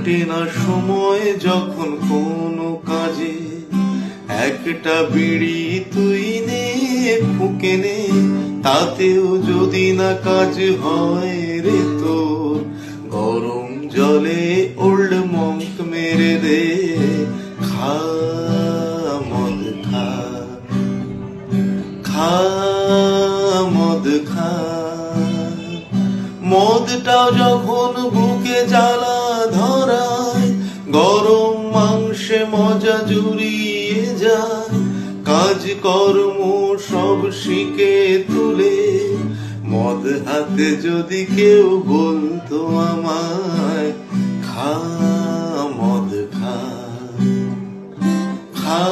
কাটে না সময় যখন কোনো কাজে, একটা বিড়ি তুই নে ফুঁকে নে, তাতেও যদি না কাজ হয় রে তোর, গরম জলে ওল্ড মঙ্ক মেরে দে। খা মদ খা, খা মদ খা। মদটাও যখন বুকে জ্বালা ধরায়, গরম মাংসে মজা জুড়িয়ে যায়, কাজ কর্ম সব শিখে তুলে, মদ হাতে যদি কেউ বলতো আমায়, খা মদ খা, খা